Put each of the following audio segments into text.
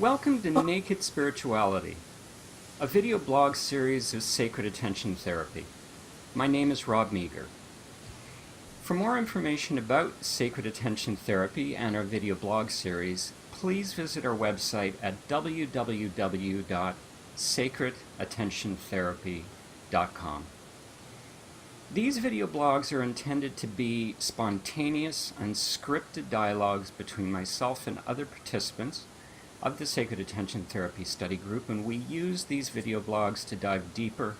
Welcome to Naked Spirituality, a video blog series of sacred attention therapy. My name is Rob Meager. For more information about sacred attention therapy and our video blog series, please visit our website at www.sacredattentiontherapy.com. These video blogs are intended to be spontaneous, unscripted dialogues between myself and other participants of the Sacred Attention Therapy Study Group, and we use these video blogs to dive deeper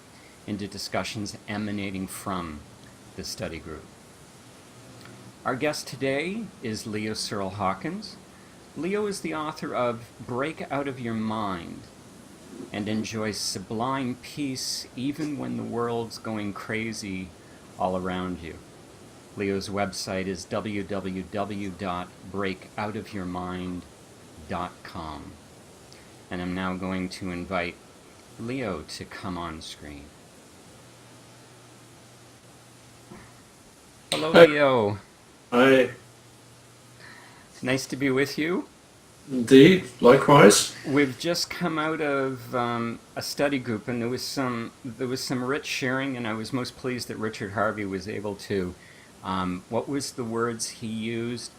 into discussions emanating from the study group. Our guest today is Searle Hawkins. Leo is the author of Break Out of Your Mind and Enjoy Sublime Peace Even When the World's Going Crazy All Around You. Leo's website is www.breakoutofyourmind.com. And I'm now going to invite Leo to come on screen. Hello, Hi. Leo. Hi, Nice to be with you. indeed, likewise. We've just come out of a study group, and there was some rich sharing, and I was most pleased that Richard Harvey was able to, what was the words he used?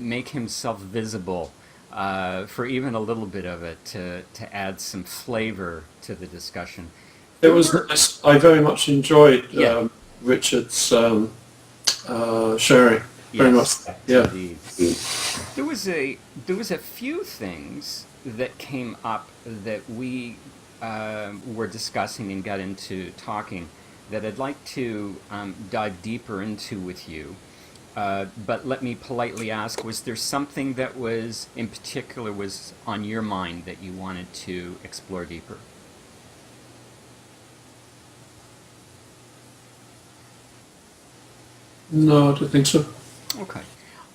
Make himself visible for even a little bit of it to add some flavor to the discussion. It was nice. I very much enjoyed Yeah. Richard's sharing. Very much. Yeah. Indeed. There was a few things that came up that we were discussing and got into talking that I'd like to dive deeper into with you. But let me politely ask, was there something that was, in particular, was on your mind that you wanted to explore deeper? No, I don't think so. Okay.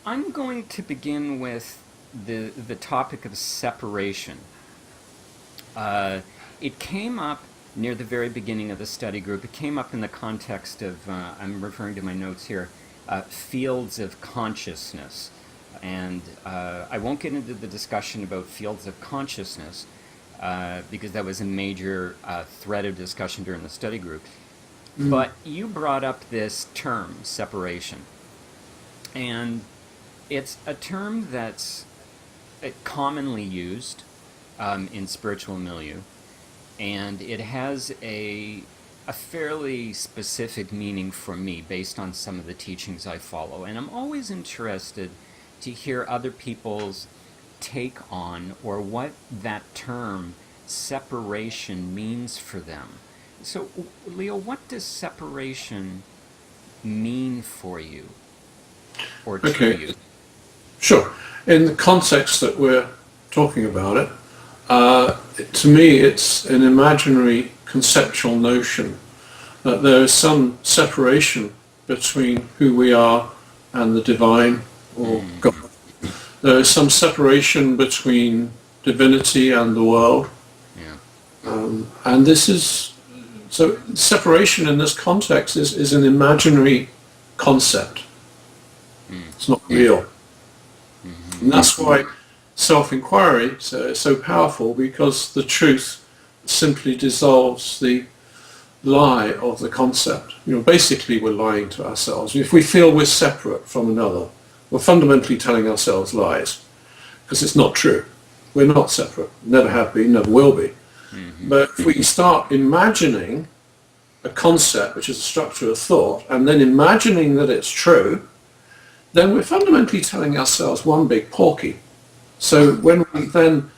I'm going to begin with the topic of separation. It came up near the very beginning of the study group. It came up in the context of, I'm referring to my notes here, fields of consciousness. And I won't get into the discussion about fields of consciousness because that was a major thread of discussion during the study group. But you brought up this term, separation. And it's a term that's commonly used in spiritual milieu. And it has a fairly specific meaning for me based on some of the teachings I follow. And I'm always interested to hear other people's take on or what that term separation means for them. So, Leo, what does separation mean for you or to Okay. you? Sure. In the context that we're talking about it, to me it's an imaginary conceptual notion that there is some separation between who we are and the divine or God. There is some separation between divinity and the world. Yeah. And this is, so separation in this context is an imaginary concept. It's not real. And that's why self-inquiry is so powerful, because the truth simply dissolves the lie of the concept. Basically we're lying to ourselves. If we feel we're separate from another, we're fundamentally telling ourselves lies, because it's not true. We're not separate. Never have been, never will be. But if we start imagining a concept, which is a structure of thought, and then imagining that it's true, then we're fundamentally telling ourselves one big porky. So when we then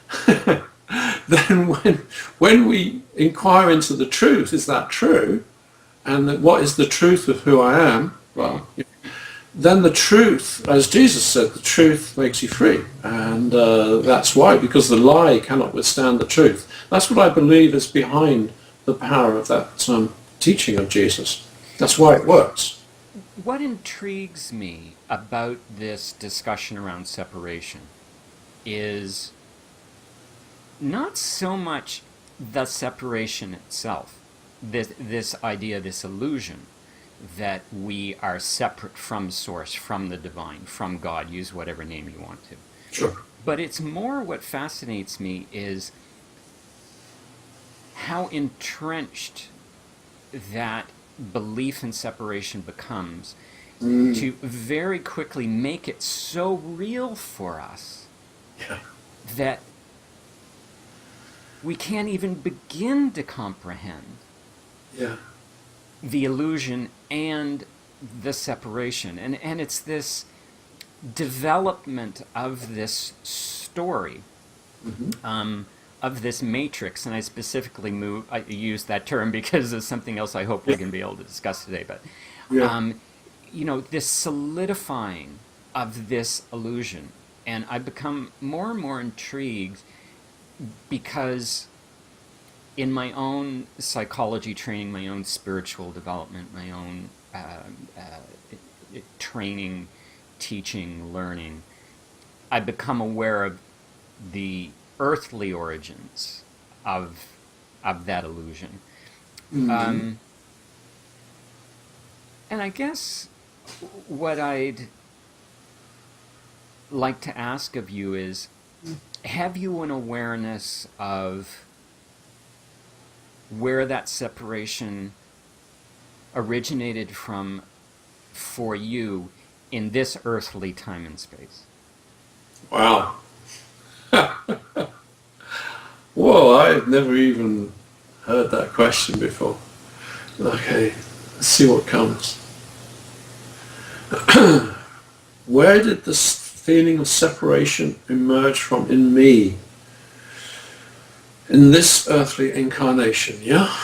when we inquire into the truth, is that true? And what is the truth of who I am? Well, then the truth, as Jesus said, the truth makes you free. And that's why, because the lie cannot withstand the truth. That's what I believe is behind the power of that teaching of Jesus. That's why it works. What intrigues me about this discussion around separation is not so much the separation itself, this idea, this illusion that we are separate from Source, from the divine, from God, use whatever name you want to. Sure. But it's more what fascinates me is how entrenched that belief in separation becomes to very quickly make it so real for us Yeah. that we can't even begin to comprehend Yeah. the illusion and the separation. And it's this development of this story, of this matrix, and I specifically I use that term because it's something else I hope we're going to be able to discuss today. But Yeah. this solidifying of this illusion, and I've become more and more intrigued because in my own psychology training, my own spiritual development, my own training, teaching, learning, I've become aware of the earthly origins of that illusion. And I guess what I'd like to ask of you is, have you an awareness of where that separation originated from for you in this earthly time and space? Wow. Whoa, I've never even heard that question before. Okay, let's see what comes. Where did this feeling of separation emerge from in me? In this earthly incarnation, yeah?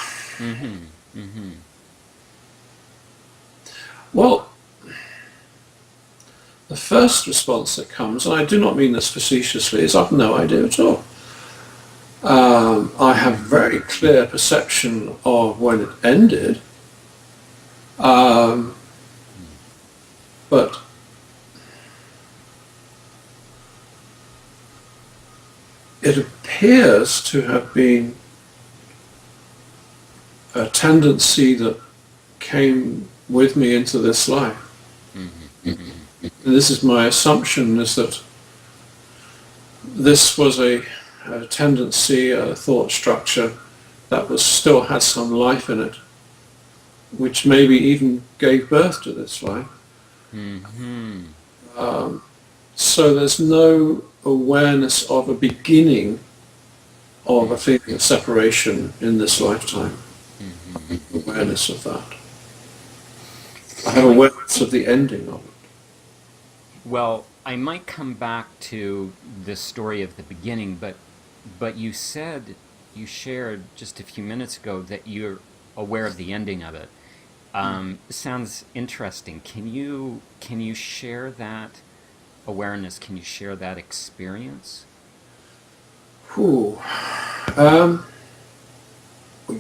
Well, the first response that comes, and I do not mean this facetiously, is I've no idea at all. I have very clear perception of when it ended, but it appears to have been a tendency that came with me into this life. And this is my assumption, is that this was a tendency, a thought structure that was still had some life in it, which maybe even gave birth to this life. So there's no awareness of a beginning of a feeling of separation in this lifetime. Awareness of that. I have awareness of the ending of it. Well, I might come back to the story of the beginning, but you shared just a few minutes ago that you're aware of the ending of it. Sounds interesting. Can you share that awareness? Can you share that experience? Whew.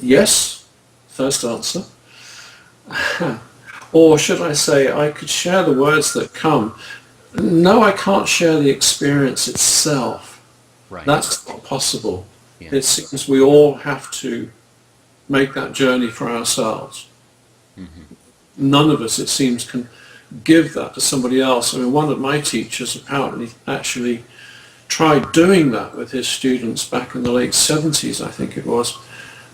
Yes, first answer. Or should I say, I could share the words that come. No, I can't share the experience itself. Right. That's not possible. Yeah. It seems we all have to make that journey for ourselves. None of us, it seems, can give that to somebody else. I mean, one of my teachers apparently actually tried doing that with his students back in the late 70s, I think it was.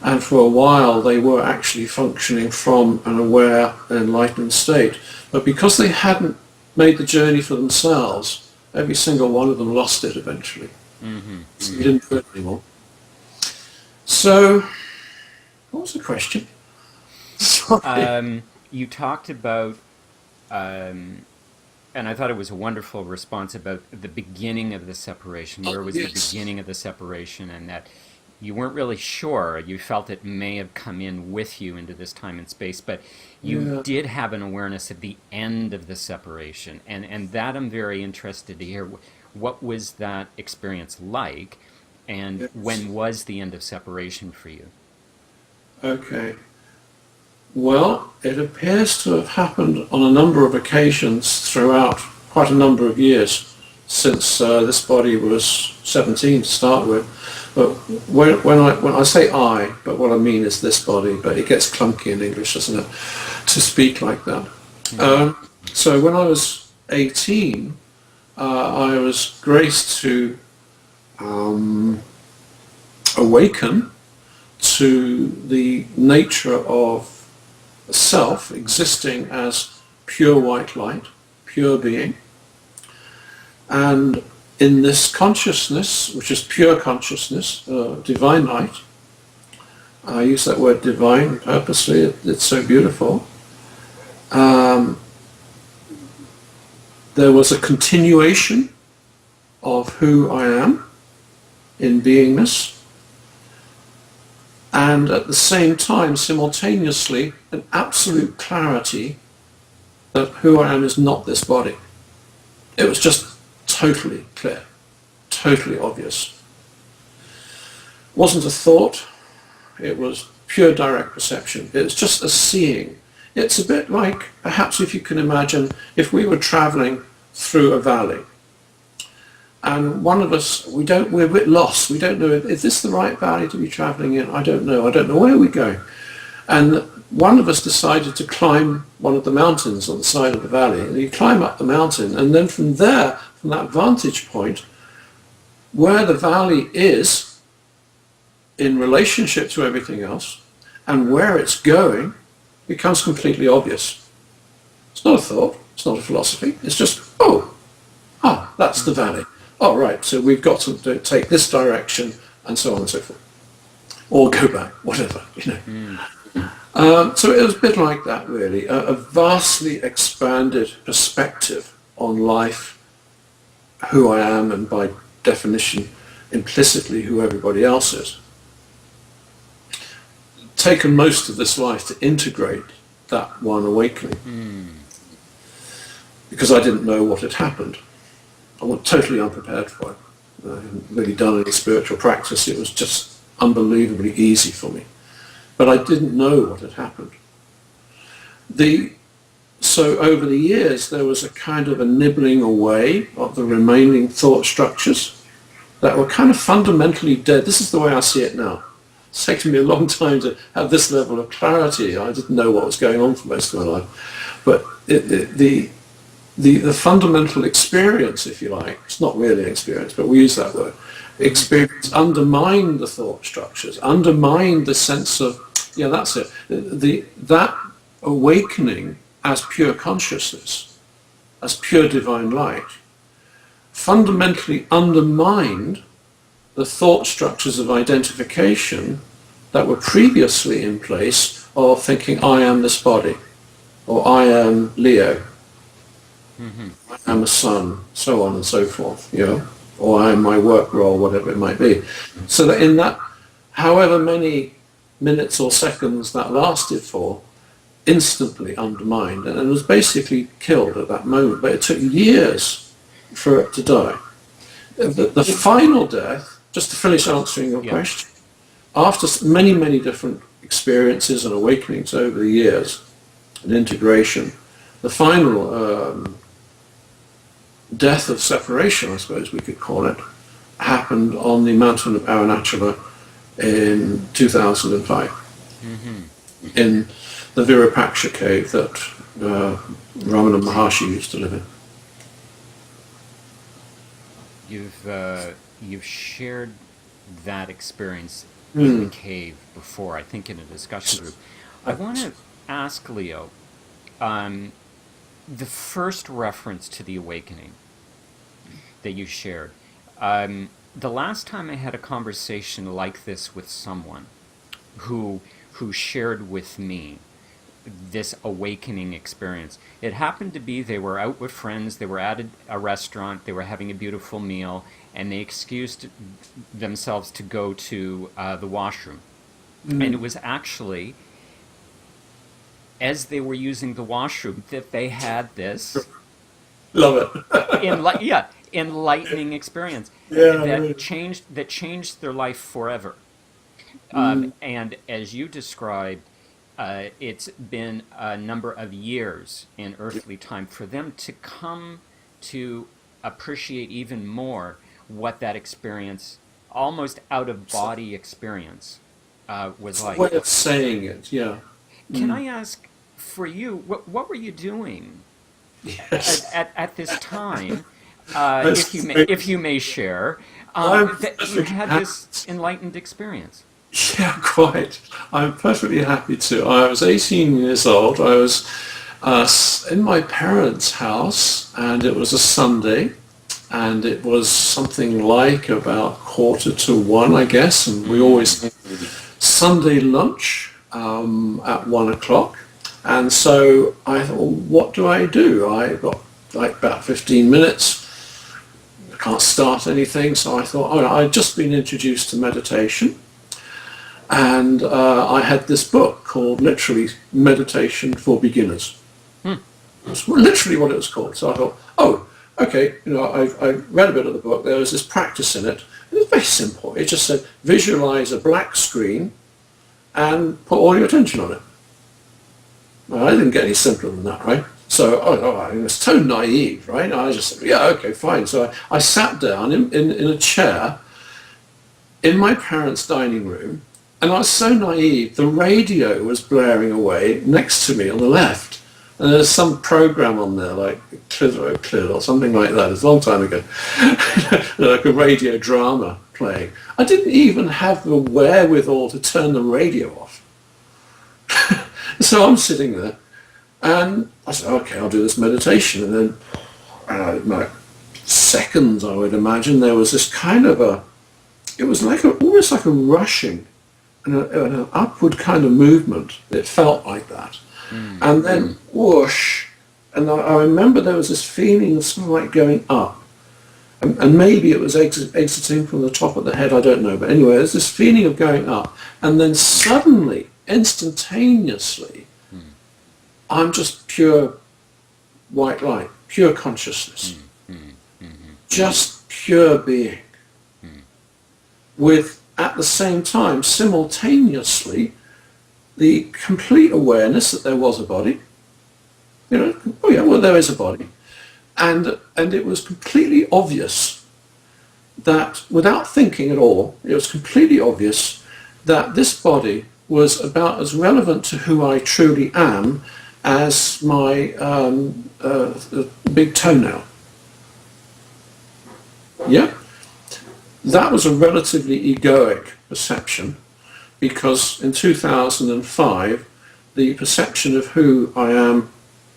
And for a while they were actually functioning from an aware, enlightened state. But because they hadn't made the journey for themselves, every single one of them lost it eventually. So they didn't do it anymore. So, what was the question? Sorry. You talked about, and I thought it was a wonderful response about the beginning of the separation. Where was the beginning of the separation, and that you weren't really sure. You felt it may have come in with you into this time and space, but you did have an awareness of the end of the separation, and that I'm very interested to hear. What was that experience like, and when was the end of separation for you? Okay. Well, it appears to have happened on a number of occasions throughout quite a number of years, since this body was 17 to start with. But when I say I, but what I mean is this body, but it gets clunky in English, doesn't it, to speak like that. So when I was 18, I was graced to awaken to the nature of self existing as pure white light, pure being. And in this consciousness, which is pure consciousness, divine light, I use that word divine purposely, it's so beautiful. There was a continuation of who I am in beingness, and at the same time, simultaneously, an absolute clarity that who I am is not this body. It was just totally clear, totally obvious. It wasn't a thought, it was pure direct perception. It's just a seeing. It's a bit like, perhaps if you can imagine, if we were traveling through a valley, and one of us, we're a bit lost. We don't know, is this the right valley to be traveling in? I don't know where we're going. And one of us decided to climb one of the mountains on the side of the valley. And you climb up the mountain, and then from there, from that vantage point, where the valley is in relationship to everything else, and where it's going, becomes completely obvious. It's not a thought, it's not a philosophy, it's just, that's the valley. Oh, right, so we've got to take this direction, and so on and so forth. Or go back, whatever, So it was a bit like that, really, a vastly expanded perspective on life, who I am, and by definition, implicitly who everybody else is. Taken most of this life to integrate that one awakening. Because I didn't know what had happened. I was totally unprepared for it. I hadn't really done any spiritual practice. It was just unbelievably easy for me. But I didn't know what had happened. So over the years, there was a kind of a nibbling away of the remaining thought structures that were kind of fundamentally dead. This is the way I see it now. It's taken me a long time to have this level of clarity. I didn't know what was going on for most of my life. But the fundamental experience, if you like, it's not really an experience, but we use that word, experience undermined the thought structures, undermined the sense of, that's it. That awakening as pure consciousness, as pure divine light, fundamentally undermined the thought structures of identification that were previously in place of thinking, I am this body, or I am Leo, I am a son, so on and so forth, or I am my work role, whatever it might be. So that in that, however many minutes or seconds that lasted for, instantly undermined, and it was basically killed at that moment. But it took years for it to die. The final death, just to finish answering your question, after many, many different experiences and awakenings over the years, and integration, the final death of separation, I suppose we could call it, happened on the mountain of Arunachala in 2005, in the Virupaksha cave that Ramana Maharshi used to live in. You've shared that experience in the cave before, I think in a discussion group. I want to ask Leo, the first reference to the awakening that you shared, the last time I had a conversation like this with someone who shared with me this awakening experience, it happened to be they were out with friends, they were at a restaurant, they were having a beautiful meal, and they excused themselves to go to the washroom. And it was actually as they were using the washroom that they had this Love it. enlightening experience really. that changed their life forever. And as you described, it's been a number of years in earthly time for them to come to appreciate even more what that experience, almost out of body experience, was like. Way of saying it, yeah. Can I ask, for you, what were you doing Yes. at this time? That's If you may share, I'm that you perfectly had happy. this enlightened experience. Yeah, quite. I'm perfectly happy to. I was 18 years old. I was in my parents' house, and it was a Sunday, and it was something like about 1:45, I guess, and we always had Sunday lunch at 1 o'clock. And so I thought, well, what do I do? I got like about 15 minutes. I can't start anything, so I thought, oh, I'd just been introduced to meditation. And I had this book called literally Meditation for Beginners. Hmm. That's literally what it was called. So I thought, oh, okay, I read a bit of the book. There was this practice in it. It was very simple. It just said, visualize a black screen and put all your attention on it. Well, I didn't get any simpler than that, right? So I was so naive, right? I just said, yeah, okay, fine. So I sat down in a chair in my parents' dining room, and I was so naive, the radio was blaring away next to me on the left. And there's some program on there, like Clid or something like that. It's a long time ago. Like a radio drama playing. I didn't even have the wherewithal to turn the radio off. So I'm sitting there, and I said, okay, I'll do this meditation. And then, like seconds, I would imagine, there was this kind of it was like almost like a rushing and an upward kind of movement. It felt like that. And then whoosh, and I remember there was this feeling of something like going up. And maybe it was exiting from the top of the head, I don't know. But anyway, there's this feeling of going up. And then suddenly, instantaneously, I'm just pure white light, pure consciousness. Just pure being. With, at the same time, simultaneously, the complete awareness that there was a body. Oh yeah, well, there is a body. And it was completely obvious that, without thinking at all, it was completely obvious that this body was about as relevant to who I truly am as my big toenail. Yeah? That was a relatively egoic perception, because in 2005, the perception of who I am,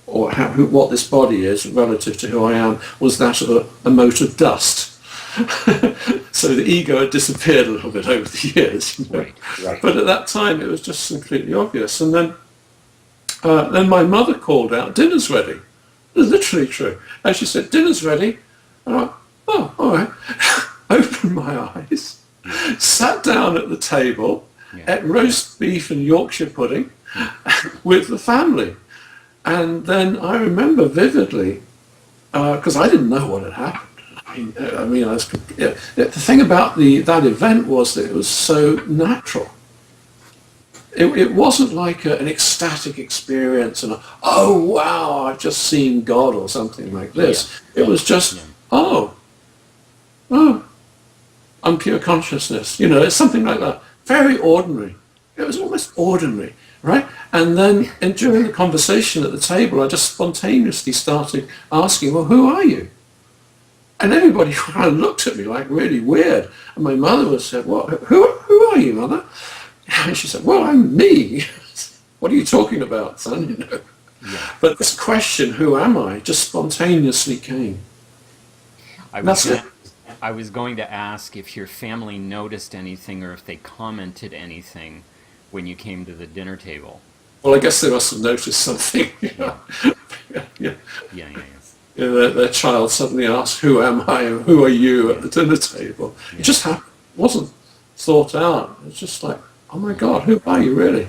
or what this body is relative to who I am, was that of a mote of dust. So the ego had disappeared a little bit over the years. Right. But at that time, it was just completely obvious. And then my mother called out, dinner's ready. It was literally true. And she said, dinner's ready. And I went, oh, all right. Opened my eyes, sat down at the table, ate roast beef and Yorkshire pudding with the family. And then I remember vividly, because I didn't know what had happened. The thing about that event was that it was so natural. It wasn't like an ecstatic experience and oh wow, I've just seen God or something like this. It was just, oh, I'm pure consciousness. It's something like that. Very ordinary. It was almost ordinary, right? And then during the conversation at the table, I just spontaneously started asking, well, who are you? And everybody kind of looked at me like really weird. And my mother said, well, who are you, Mother? And she said, well, I'm me. What are you talking about, son? Yeah. But this question, who am I, just spontaneously came. I was going to ask if your family noticed anything or if they commented anything when you came to the dinner table. Well, I guess they must have noticed something. Yeah. Their child suddenly asked, who am I and who are you at the dinner table? It just happened. It wasn't thought out. It was just like, oh my God, who are you really?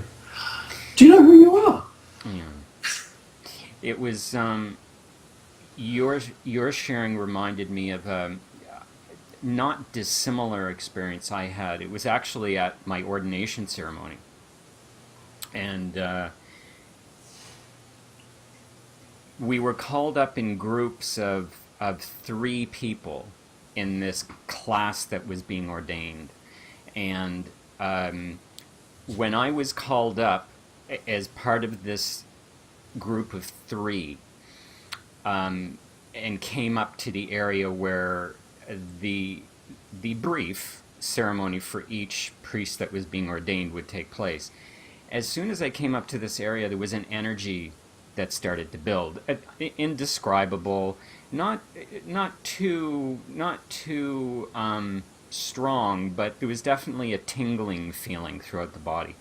Do you know who you are? Yeah. It was, your sharing reminded me of a not dissimilar experience I had. It was actually at my ordination ceremony. And we were called up in groups of 3 people in this class that was being ordained. And when I was called up as part of this group of 3, and came up to the area where the the brief ceremony for each priest that was being ordained would take place. As soon as I came up to this area, there was an energy that started to build, indescribable, not too strong, but there was definitely a tingling feeling throughout the body.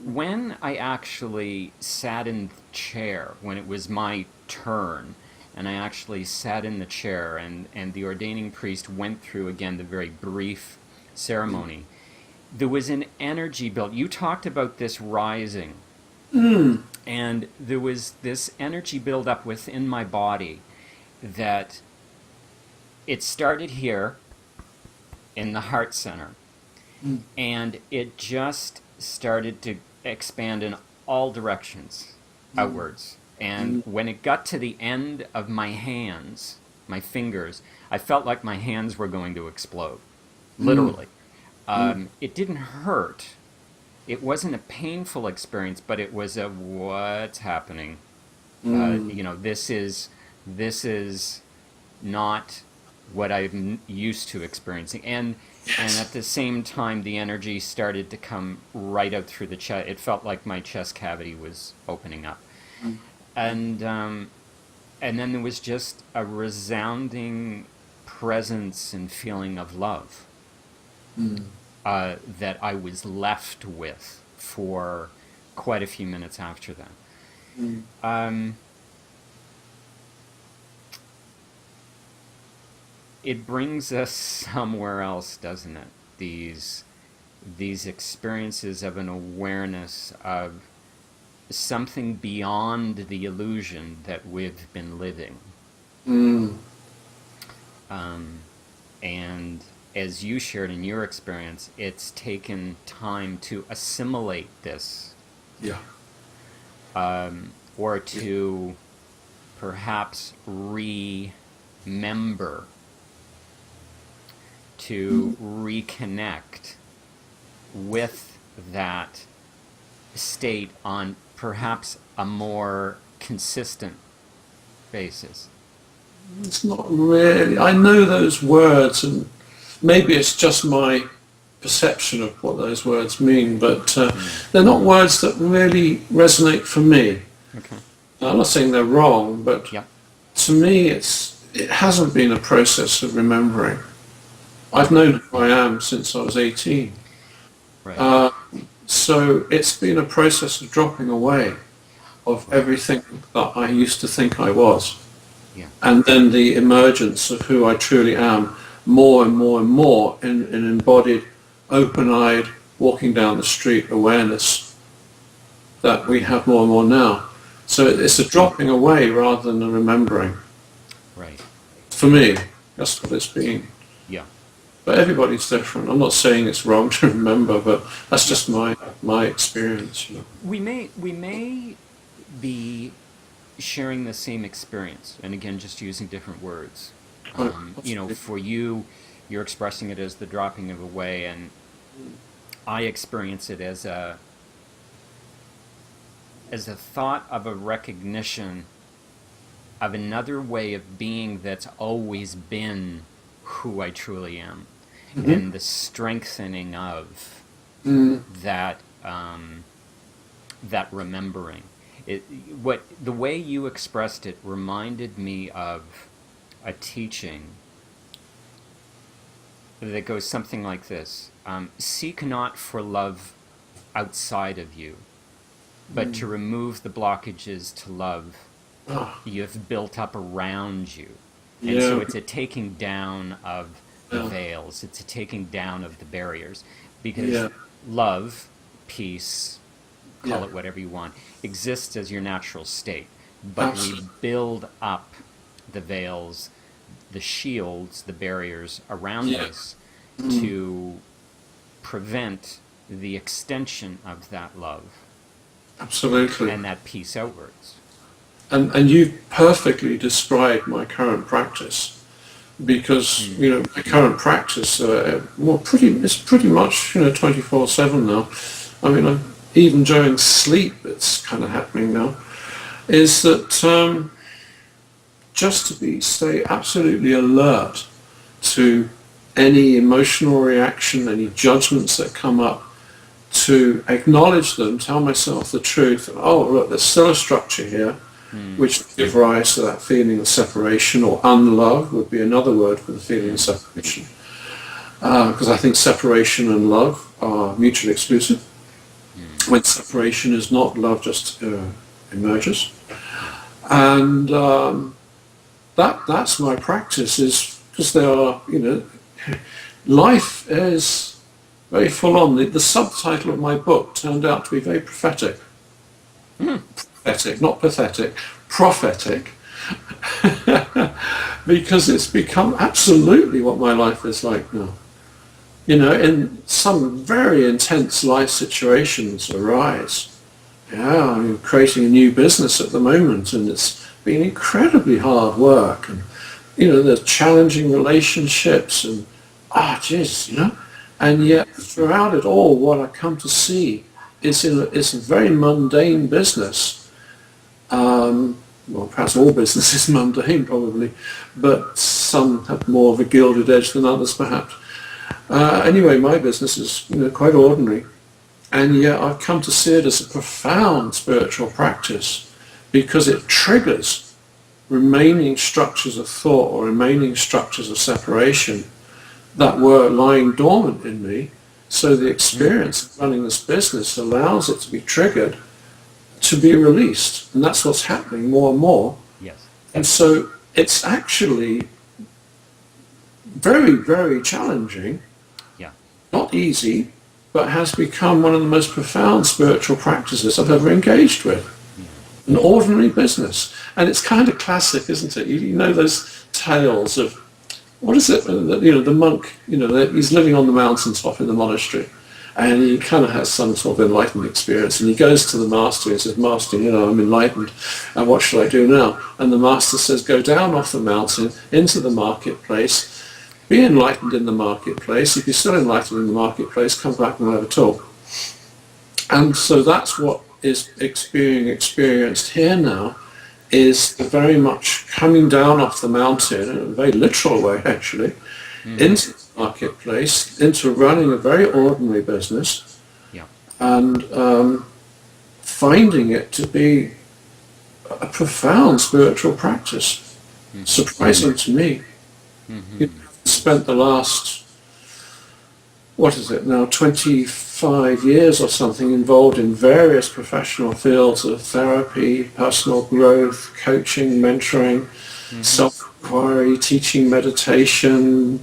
When I actually sat in the chair, when it was my turn, and I actually sat in the chair, and the ordaining priest went through again the very brief ceremony, there was an energy built. You talked about this rising, and there was this energy build up within my body that it started here in the heart center, and it just started to expand in all directions outwards. And when it got to the end of my hands, my fingers, I felt like my hands were going to explode, literally. It didn't hurt. It wasn't a painful experience, but it was a what's happening. This is not what I'm used to experiencing. And at the same time, the energy started to come right out through the chest. It felt like my chest cavity was opening up. And then there was just a resounding presence and feeling of love that I was left with for quite a few minutes after that. It brings us somewhere else, doesn't it? These experiences of an awareness of something beyond the illusion that we've been living. And as you shared in your experience, it's taken time to assimilate this. Or to perhaps remember, to reconnect with that state on perhaps a more consistent basis. It's not really. I know those words, and maybe it's just my perception of what those words mean, but they're not words that really resonate for me. Okay. I'm not saying they're wrong, but Yep. to me it hasn't been a process of remembering. I've known who I am since I was 18. Right. So it's been a process of dropping away of everything that I used to think I was. Yeah. And then the emergence of who I truly am, more and more and more, in embodied, open-eyed, walking down the street awareness that we have more and more now. So it's a dropping away rather than a remembering. Right. For me, that's what it's been. Yeah. But everybody's different. I'm not saying it's wrong to remember, but that's just my experience. We may be sharing the same experience, and again, just using different words. For you, you're expressing it as the dropping of away, and I experience it as a thought of a recognition of another way of being that's always been who I truly am, and the strengthening of that that remembering. The way you expressed it reminded me of a teaching that goes something like this: seek not for love outside of you, but to remove the blockages to love you have built up around you. And so it's a taking down of the veils, it's a taking down of the barriers, because love, peace, call it whatever you want, exists as your natural state. But we build up the veils, the shields, the barriers around us to prevent the extension of that love. Absolutely. And that peace outwards. And you perfectly described my current practice, because my current practice, it's pretty much 24/7 now. I mean, even during sleep, it's kind of happening now. Is that just to stay absolutely alert to any emotional reaction, any judgments that come up, to acknowledge them, tell myself the truth. Oh, look, there's still a structure here, which gives rise to that feeling of separation, or unlove would be another word for the feeling of separation. Because I think separation and love are mutually exclusive. When separation is not, love just emerges. And that's my practice, is because there are, life is very full on. The subtitle of my book turned out to be very prophetic. Prophetic, not pathetic, prophetic. Because it's become absolutely what my life is like now. In some very intense life situations arise. Yeah, I'm creating a new business at the moment, and it's been incredibly hard work, and there's challenging relationships, and and yet throughout it all, what I come to see is it's a very mundane business. Well, perhaps all business is mundane, probably, but some have more of a gilded edge than others, perhaps. Anyway, my business is quite ordinary, and yet I've come to see it as a profound spiritual practice, because it triggers remaining structures of thought or remaining structures of separation that were lying dormant in me. So the experience of running this business allows it to be triggered, to be released, and that's what's happening more and more. Yes. And so it's actually very, very challenging. Yeah. Not easy, but has become one of the most profound spiritual practices I've ever engaged with. An ordinary business. And it's kind of classic, isn't it? You know those tales of, what is it? The monk, he's living on the mountaintop in the monastery, and he kind of has some sort of enlightened experience, and he goes to the master and says, "Master, I'm enlightened, and what shall I do now?" And the master says, "Go down off the mountain into the marketplace, be enlightened in the marketplace. If you're still enlightened in the marketplace, come back and we'll have a talk." And so that's what is being experienced here now, is very much coming down off the mountain, in a very literal way actually, into the marketplace, into running a very ordinary business, and finding it to be a profound spiritual practice, surprising to me. You've spent the last, 25 years or something involved in various professional fields of therapy, personal growth, coaching, mentoring, self-inquiry, teaching meditation,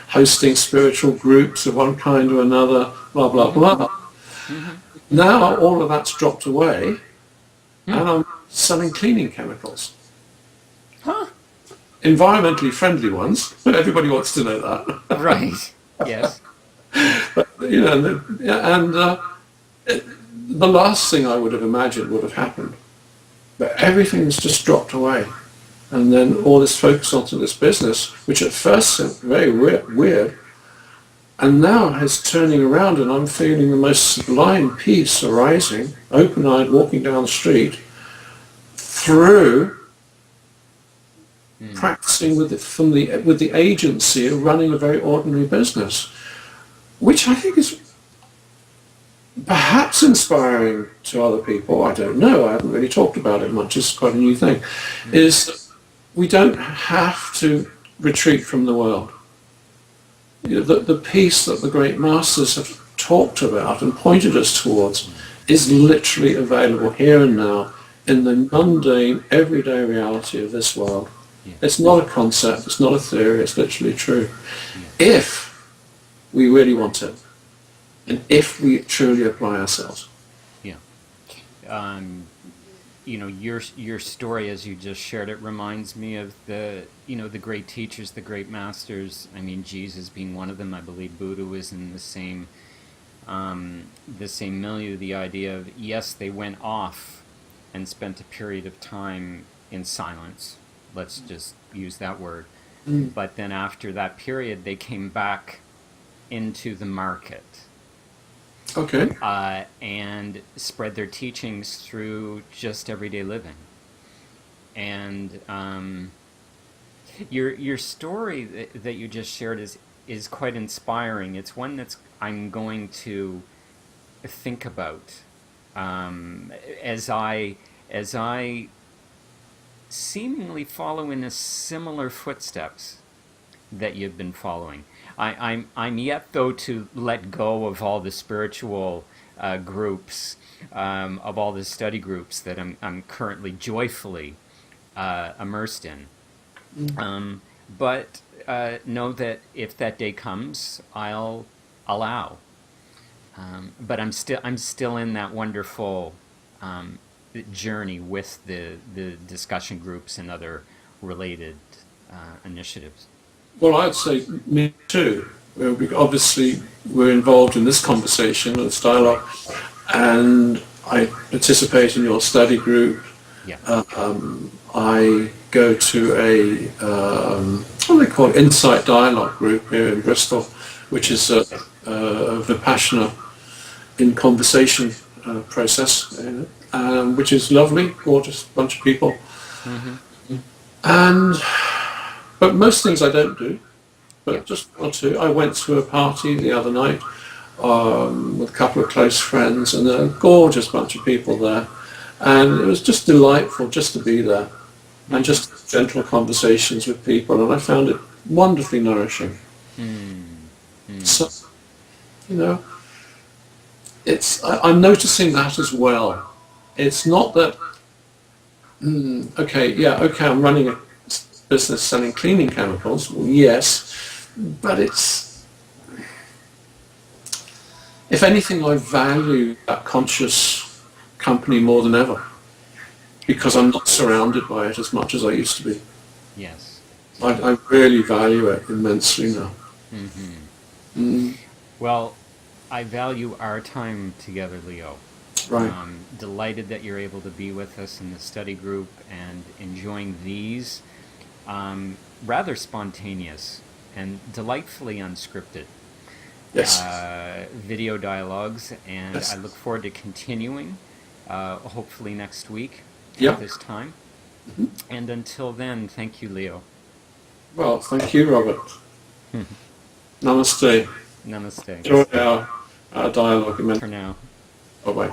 hosting spiritual groups of one kind or another, blah, blah, blah. Now all of that's dropped away, and I'm selling cleaning chemicals. Environmentally friendly ones, but everybody wants to know that. Right, yes. But, the last thing I would have imagined would have happened. But everything's just dropped away. And then all this focus onto this business, which at first seemed very weird, and now is turning around, and I'm feeling the most sublime peace arising, open-eyed, walking down the street, through practicing with the agency of running a very ordinary business, which I think is perhaps inspiring to other people. I don't know. I haven't really talked about it much. It's quite a new thing. Is that we don't have to retreat from the world. The peace that the great masters have talked about and pointed us towards is literally available here and now in the mundane, everyday reality of this world. It's not a concept, it's not a theory, it's literally true. If we really want it, and if we truly apply ourselves. Yeah. Your story as you just shared it reminds me of the great teachers, the great masters. I mean, Jesus being one of them. I believe Buddha was in the same milieu. The idea of, yes, they went off and spent a period of time in silence. Let's just use that word. But then after that period, they came back into the market. Okay. And spread their teachings through just everyday living. And your story that you just shared is quite inspiring. It's one that's I'm going to think about as I seemingly follow in a similar footsteps that you've been following. I'm yet though to let go of all the spiritual groups, of all the study groups that I'm currently joyfully immersed in. But know that if that day comes, I'll allow. But I'm still in that wonderful journey with the discussion groups and other related initiatives. Well, I'd say me too. Obviously, we're involved in this conversation, this dialogue, and I participate in your study group. Yeah. I go to a what do they call it, Insight Dialogue group here in Bristol, which is a Vipassana in conversation process, which is lovely, gorgeous bunch of people. And but most things I don't do, but just one or two. I went to a party the other night with a couple of close friends, and a gorgeous bunch of people there, and it was just delightful just to be there, and just gentle conversations with people, and I found it wonderfully nourishing. So, you know, I'm noticing that as well. It's not that, okay, I'm running a business selling cleaning chemicals. Well, yes, but if anything, I value that conscious company more than ever because I'm not surrounded by it as much as I used to be. Yes. I really value it immensely now. Well, I value our time together, Leo. Right. Delighted that you're able to be with us in the study group and enjoying these rather spontaneous and delightfully unscripted video dialogues, and I look forward to continuing, hopefully next week at this time. And until then, thank you, Leo. Well, thank you, Robert. Namaste. Namaste. Enjoy our dialogue. For now. Bye-bye.